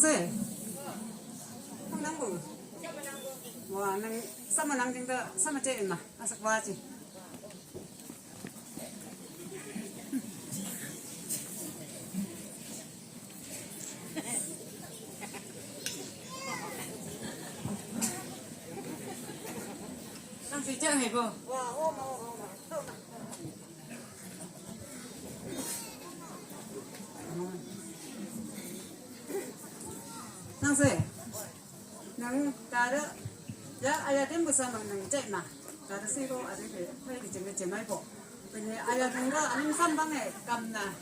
세. 낭부. 와, 낭 sama nang jing da sama cek mah asak waji. Nang si cek hebo. Wah, oma. Nang se. Nang ta da ya ayah dia bersama nang cek mah, kalau sih kok ada ke, saya di cemai po, punya ayah tunggu, ane sambang kamna,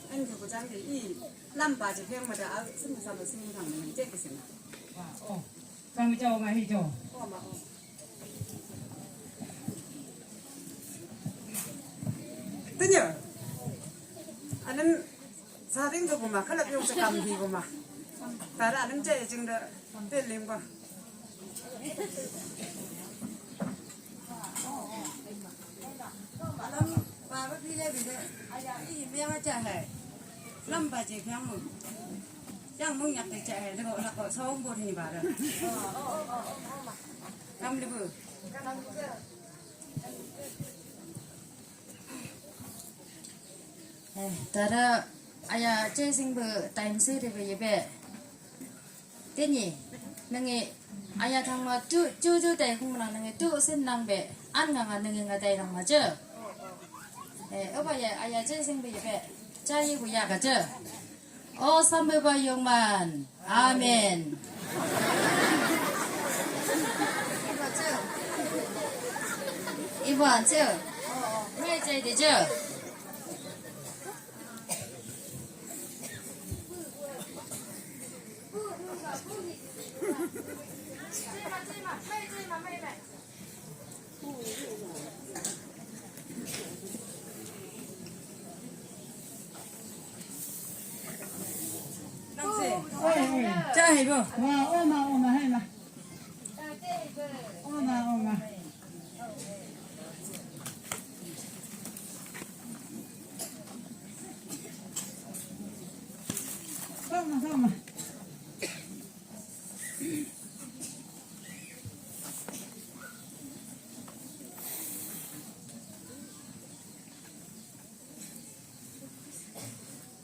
ane juga jangan di, lampa je yang ada, sama nang cek ke sini. Oh, sama jauh mah hijau. Oh mah. Tanya, ane saring tu kumah, kalau yang sekam di kumah, tapi ane cek jengda, teling bah. Alam bapak pilih bila ayah ini biar macam hai, lambat je yang nyak tu cahaya, tu nak saung boleh ni barang. Kamu ni bu. Tara ayah cacing ber time sih deh be. Tanya, nanti ayah thằng chú đây không làm nange chú xin năng be, ăn ngang nange đây năng mà chứ. Ở bây giờ ayah cacing be be, cai bu ya cả chứ. Sampai bayung man, amin. Ibu ăn chứ, mấy cai đi chứ. Cai bu. Wah, oma hai mah. Oma. Sama.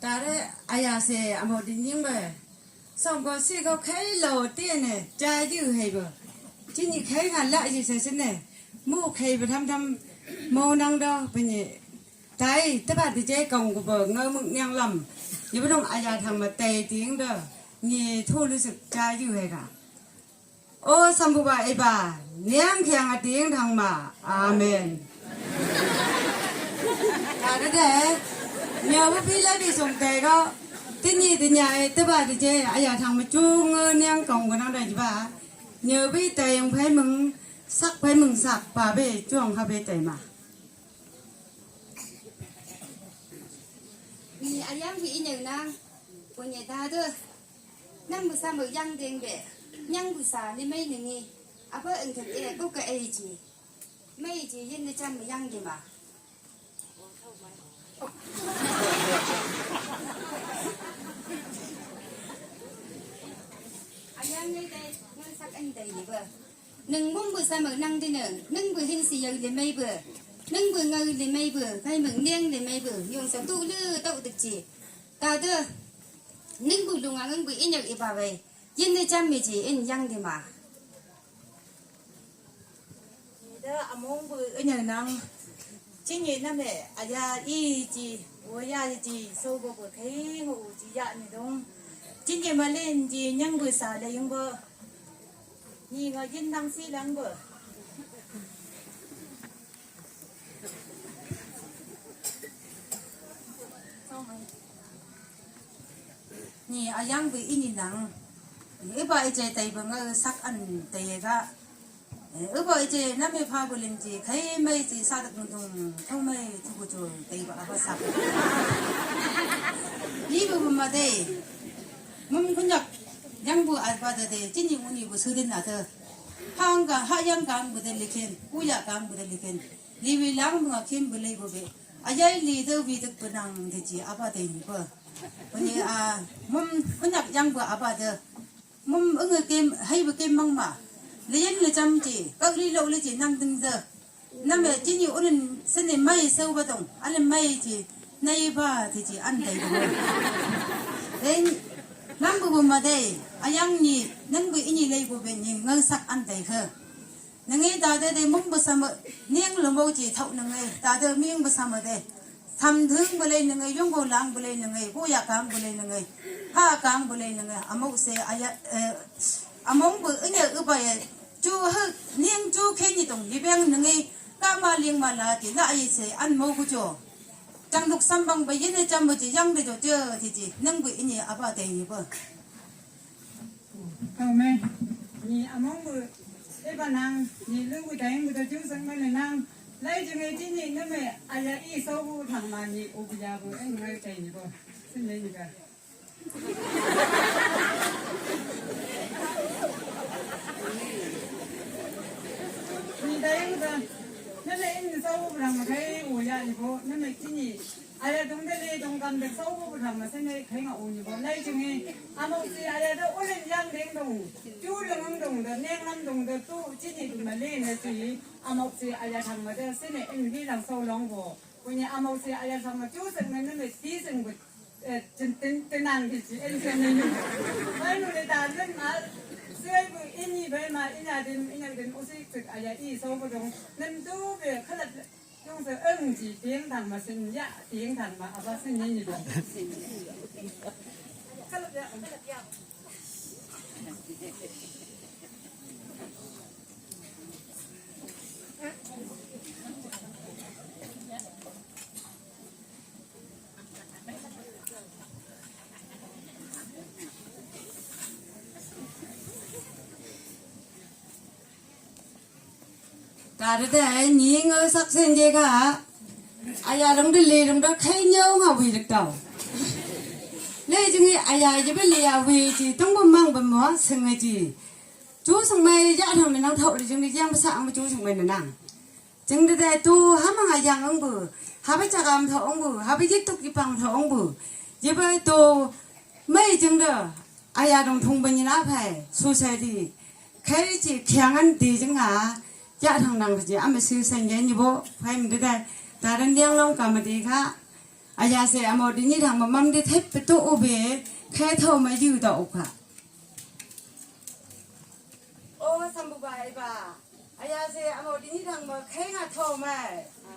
Tare ayah se amo di nying be, xong có si có khai lầu tiền này, trai chứ hay bờ, chứ nhị khai ngàn lại gì thế này, mua khai về thăm mô năng đâu, bây giờ trai tất cả thì chơi còng của bờ ngơ mực nhang lầm, nhưng mà ayah thằng mà tề tiếng đó, nhị thôiรู้สึกtrai chứ hay cả, xong của bà, nhang khiang tiếng thằng mà, amen. Tare đấy. Nhờ bác phi lấy đi dùng tề đó, thế nhà tới bà thì chơi, ayah thằng mà chu ngơ ngang còng của nó đây chứ bà, nhờ bác tề ông phải mừng sạc bà bê chuông ha bê tề mà. Ni ayam thì nhờ nang, của nhà ta thôi, năm bữa sau mới giăng tiền bể, nhang bữa sau đi mấy người, apa anh thật ấy có cái ấy gì, mấy gì dân đi chăm mới giăng gì mà. Ayam như đây, nó sắc anh đầy gì bữa. Nâng mông bữa sao mở năng đi nữa, nâng bữa hình xì giờ để mấy bữa, nâng bữa ngơi để mấy bữa, phải mừng niên để mấy bữa, dùng sao tu lư tậu được chỉ. Ta đưa, nâng bữa lùng nâng bữa ít nhật ít bà về, dân đi chăm mình chỉ in giăng thì mà. Đó, mông bữa ở nhà năng, chính như năm này, ayah y chỉ. Ôi chị sâu bờ thấy ngủ chị dạ này đúng chính như mà lên chị nhang bữa xả đây yung bờ nhìn ở trên đăng xí lăng bờ Nhìn ayang bị in nắng, cái bà ấy tay bằng cái sắc ăn tay cái, cái bà ấy nãy mới phá bự lên chị, thấy mấy chị sao được nung không mấy chú chú tay bà có sắc. Đi bữa mà đây, mình cũng nhắc, yang bữa ăn bà đây, chính những người bữa sửa đến nào thôi, hayang gang bữa đây liken, uya gang bữa đây liken, livi lang mga kim bữa lấy bữa về, ayay lido vidak benang de chị, apa đây nhỉ bữa. Ini banyak yang buat apa tu? Game, hay game mang ma. Lian le jam ji, kau li lo le ji nam deng ze. Nam le ji ni orang seni mai sau batong, alam mai ji, nai ba ji andai tu. Then nam bu ma deh, ayang ni, nang bu ini lagi bu ben ni ngsak andai ke. Nangai dah de mung bersama, niang lembu ji thau nangai, dah de miang bersama deh. Tham thương boleh nangai, yung go lang boleh nangai, go ya kang boleh nangai, ha kang boleh nangai. Amok se ayat, among bu enya ubaya, ju ha niang ju keni dong, libang nangai, kama liang malati, la ay se an mo gujo. Jang duk sambang bayi ne jam buji, yang de jo ji, nang bu ini apa deh ni bu. Không mẹ, nhị among bự, cái bà nàng nhị lưng bự đánh bự chú sang bên này nàng, lấy cho người chính nhị nó mẹ, ai là y sâu bự thằng mà nhị ô bây giờ bự anh người chạy nhị bự, xin lấy nhị cả. Nhị đánh bự, nó lấy in sâu bự thằng mà thấy ô giờ nhị bự, nó mẹ chính nhị. 아야 동대리 동감대 서구부 담아 생각이 그냥 오니고 나이 중에 아무튼 아야도 오랜 양냉동 쭈릉흥동도 냉남동도 또 지니도 말리네지 아무튼 아야 담아대 세네 인비랑 서울롱고 그니 아무튼 아야 담아 쭈승면은 디승고 뜬뜬뜬한 게지 엔세는 말로래 다른 말 스웨브 인이 별마 인야된 오색적 아야 이 서구동 남도베 칼라用是字点堂嘛，是一点堂嘛，阿爸是人一个。Karena ni ngơ sắc sen je ka, ayah dong de le dong da khai nhau ngau vi được tàu. Le jengi ayah je be le ya vi ji tong bom mang bom mo seng ai ji. Chú sang mai ya thang nang thau de jengi yang sa ang chú sang mai nang. Jeng de tu ha mang ayang ang bu, ha be cha gam thau ang bu, ha be yit tuk ipang thau ang bu. Je be tu mai jeng de ayah dong thong ben na phai society. Khai ji khyang an di jeng ha. Dạ thằng nàng thì ăn mà sư sinh nhé như bố phải mình đây ta đang đeo long cả mà đi khá à giờ sẽ một đi như thằng mà mâm đi thép cái tụ về khai thâu mà dư đậu cả ô sam bu bài bà à giờ sẽ một đi như thằng mà khai ngà thâu mà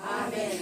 amen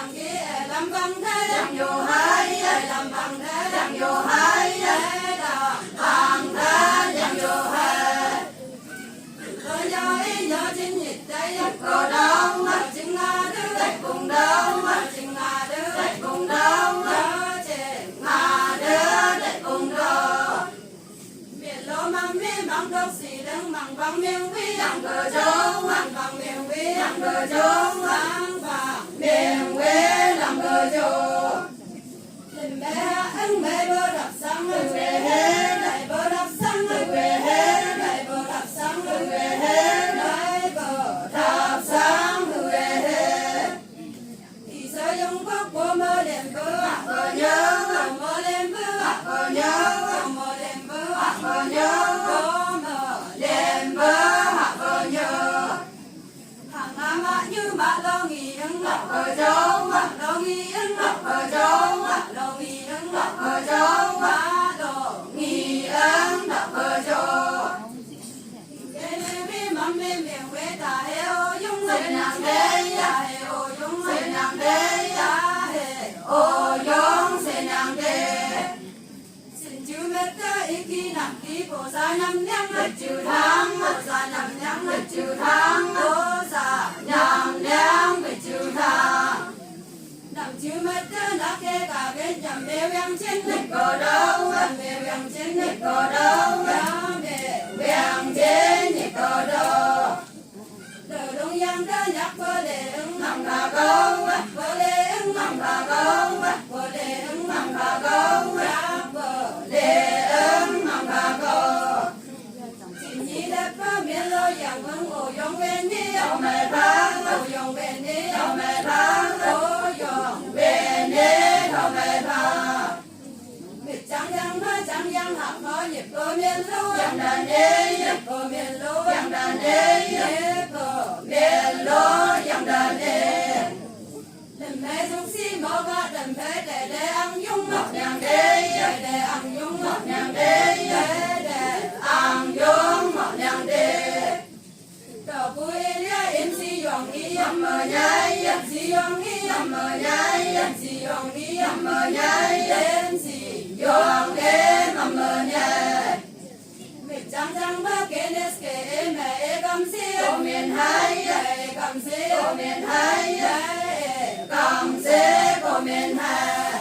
đằng kia làm bằng thế đằng vô hai làm bằng thế đằng vô hai bằng thế đằng vô hai tôi nhớ chính nhịp đây có đâu mà chính là đứa đại cùng đâu mà chính là đứa đại cùng đâu mà đứa đại cùng đâu miền lô mang miền mang gốc xì đằng mang vang miền quý đằng cờ châu mang vang miền quý đằng cờ châu mang vang miền quý đằng cờ châu lên bé anh bé bơ đập sáng người về hết lại bơ đập sáng người về hết lại bơ đập sáng người về hết lại bơ đập sáng người về hết thì sao dùng quốc bố mơ đêm bơ bơ nhớ mơ đêm bơ nhớ mơ đêm bơ nhớ mơ đêm bơ nhớ hàng năm như mà lo nghĩ ứng ngọc ở đâu mà lo nghĩ ứng ngọc ở đâu mà lo nghĩ ứng ngọc ở đâu mà lo nghĩ ứng ngọc ở đâu cái này vì mắm bên miền quê ta heo dung người nàng đây heo dung người nàng đây heo dung người nàng đây xin chú mẹ ta ý khi nằm khi bộ ra nhắm nhắm hết chữ tháng bộ ra nhắm nhắm hết chữ tháng bộ ra nhắm nhắm hết chữ tháng nằm chữ mẹ ta đã kê cả bên nhầm bèo yang trên hết có đâu bèo yang trên hết có đâu bèo yang trên hết có đâu đời đông yang đã nhắc vợ lệ ứng nằm là câu vợ lệ ứng nằm là câu vợ lệ ứng nằm là câu vợ lệ ứng nằm là câu chỉ nhị đẹp vợ miền lô yang vững ô yong bên đi ô mẹ thang ô yong bên đi ô mẹ thang ô yong bên đi ô mẹ thang biết chẳng yang học nói nhịp cô miền lô yang đàn đi nhịp cô miền lô yang đàn đi nhịp cô miền lô yang đàn đi đừng thấy dung si mơ ba đừng thấy để ăn dung ngọc nhàng đi để ăn dung ngọc nhàng đi để ăn dung ngọc nhàng đi đầu cuối em si yong y em mơ nhai em si yong y em mơ nhai em si yong y em mơ nhai em si yong em mơ nhai biết chẳng ba cái nes cái mẹ cầm si ô miền hai cầm si ô miền hai cầm si ô miền hai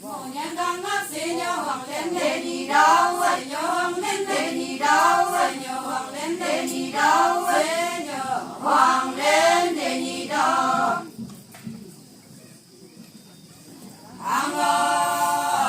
ngồi nhang đang ngáp si nhau hoàng lên để đi đâu nhau hoàng lên để đi đâu nhau hoàng lên để đi đâu nhau hoàng lên để đi đâu ang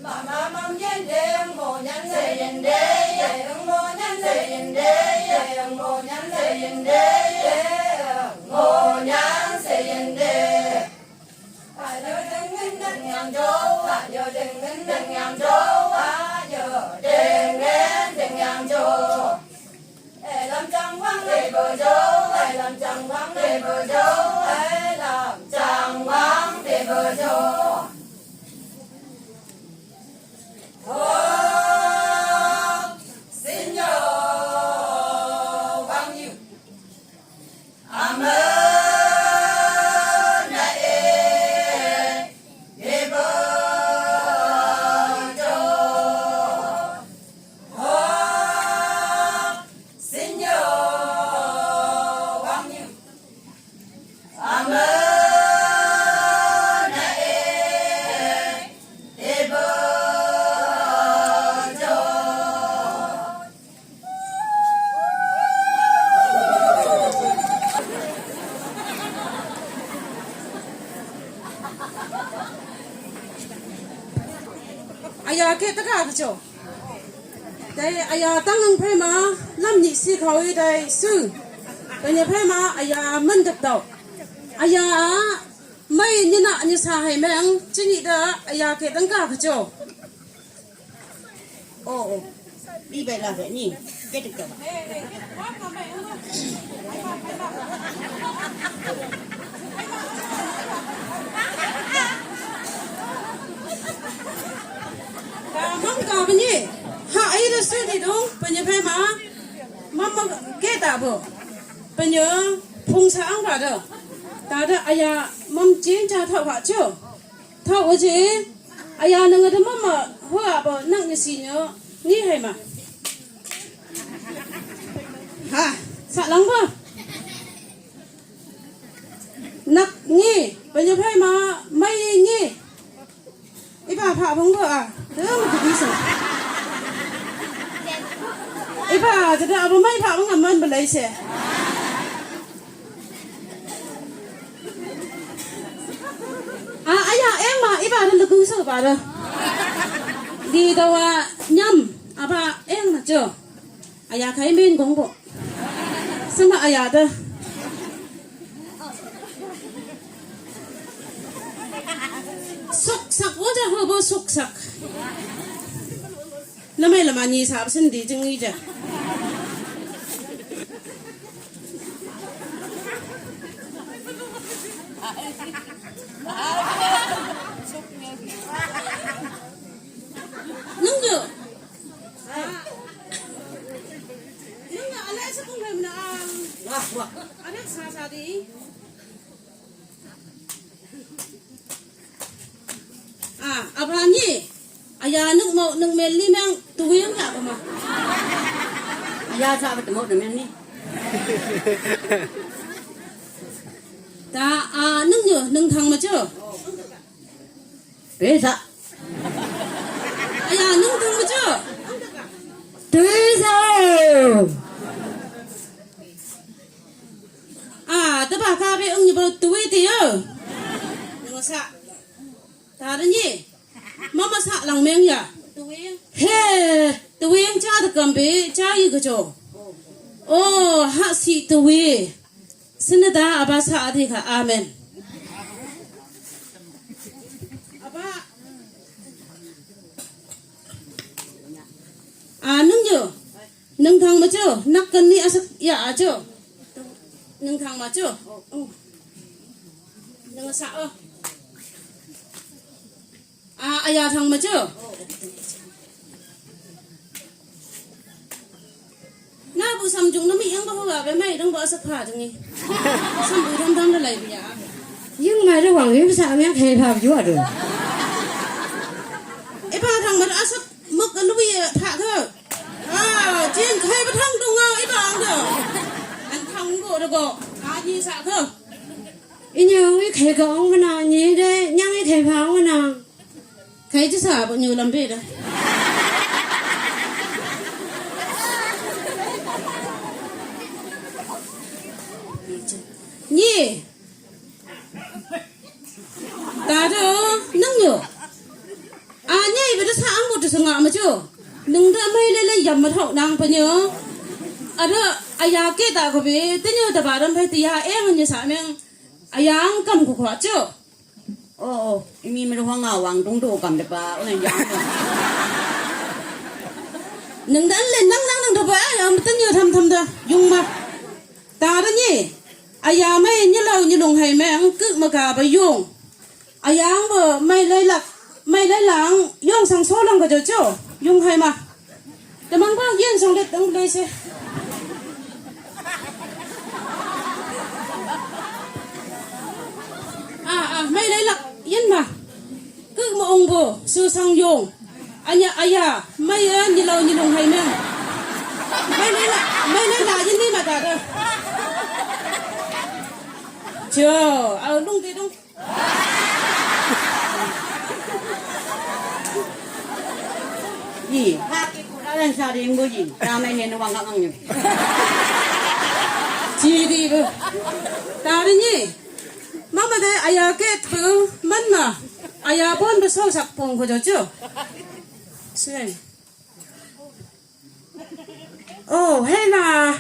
Mama mong nhân đêm ngô nhân dây nhân đê ngô nhân dây nhân đê ngô nhân dây nhân đê ngô nhân aya ke ta ka cho dai aya tang nang phe ma lam ni si khoi dai su pen phe ma aya man dap dau aya mai ni na ni sa hai meng chi ni da aya ke tang ka cho Ồ, đi về là vậy nhỉ? Kết được rồi. mong cả bên nhỉ hạ ấy là sự thì đúng bên nhớ phải mà mong kết à bộ bên nhớ phung sáng vào đó ta đó aya mong chiến cha thọ hỏa chưa thọ cái gì aya nâng cái mong mà hoa bộ nâng cái gì nhớ nghĩ hay mà ha sợ lắm không nặc nghĩ bên nhớ phải mà mày nghĩ ý bà phạ không vợ à đứa mà cứ đi sợ ý bà thì đã có mấy phạ không làm ơn bà lấy xe à ấy à em mà ý bà thì cứ sợ bà đâu đi đâu à nhầm à bà em mà chưa à ya thấy bên cũng bộ sao mà à ya đó sốc sặc quá cha hơi bơ sốc sặc nó mày là mà nhị sạp xin đi chừng đi chứ nâng chưa nâng là anh ấy sẽ không làm nào anh ấy xa đi à apa ni aya nung mel ni mang tuyang ya ma Ya sao vậy một mình đi. ta à nung nhở nung thằng mà chưa Bé sao? aya nung thằng mà chưa Thế sao? à ta bà ca về ông như bao tuổi thì ơ nhưng mà sao ta đó nhỉ mama sa lang meng ya he tuyang cha da kam be cha yi ga jo oh ha si tuwe sinada aba sa adi ka amen aba à nâng thang mà chưa nắc cân ni asak ya chưa nâng thang mà chưa nâng sa ơ à aya thằng mà chưa na bu sam jung nó mi ang ba hoa bé mày đang bỏ sắc phà chừng đi sam bu thăm thăm nó lại bây giờ Nhưng mà nó hoàng hiếu sao nghe thề phàm chúa được. ấy ba thằng mà đã sắc mực nó bị thả thôi à trên khai bắt thằng đúng không ấy ba ăn được ăn thằng bộ được bộ à gì sao thôi Ý nhau cái thề của ông cái nào nhỉ đây, nhang cái thề phàm cái nào. khai chứ sao bao nhiêu làm việc đấy nhỉ ta đó nâng nhở à nhảy về đó sáng một chút ngọ mà chưa đừng ra mây lên lên dầm mà thậu nàng phải nhớ à đó aya kia ta có biết tên nhớ ta bảo đâm phải tia em như sao mình aya cầm của khóa chưa Ồ, em mới hoàng ngào hoàng trung đồ cầm được bà, ông này dám rồi. nâng đánh lên nâng đâu phải à tên nhớ thầm thôi dùng mà ta đó nhỉ aya mày như lâu như đồng hay mẹ cứ mà cả phải dùng aya bờ mày lấy lăng dùng sang số lăng cái chỗ dùng hay mà để mang qua yên xong để đừng lấy xe mày lấy lạc yên mà cứ mà ông bồ sư sang dùng aya mày như lâu như đồng hay mẹ mày lấy lạc yên đi mà cả đâu chưa đúng thì đúng Gì? Ha, cái cô đã lên sao đi em có gì? Ra mày hiện nó hoàng ngọc nhỉ? chỉ đi cơ ta đấy nhỉ mama đây aya cái thứ mình mà aya bốn bữa sau sạc phong có chưa Sưởi. Ồ, hay là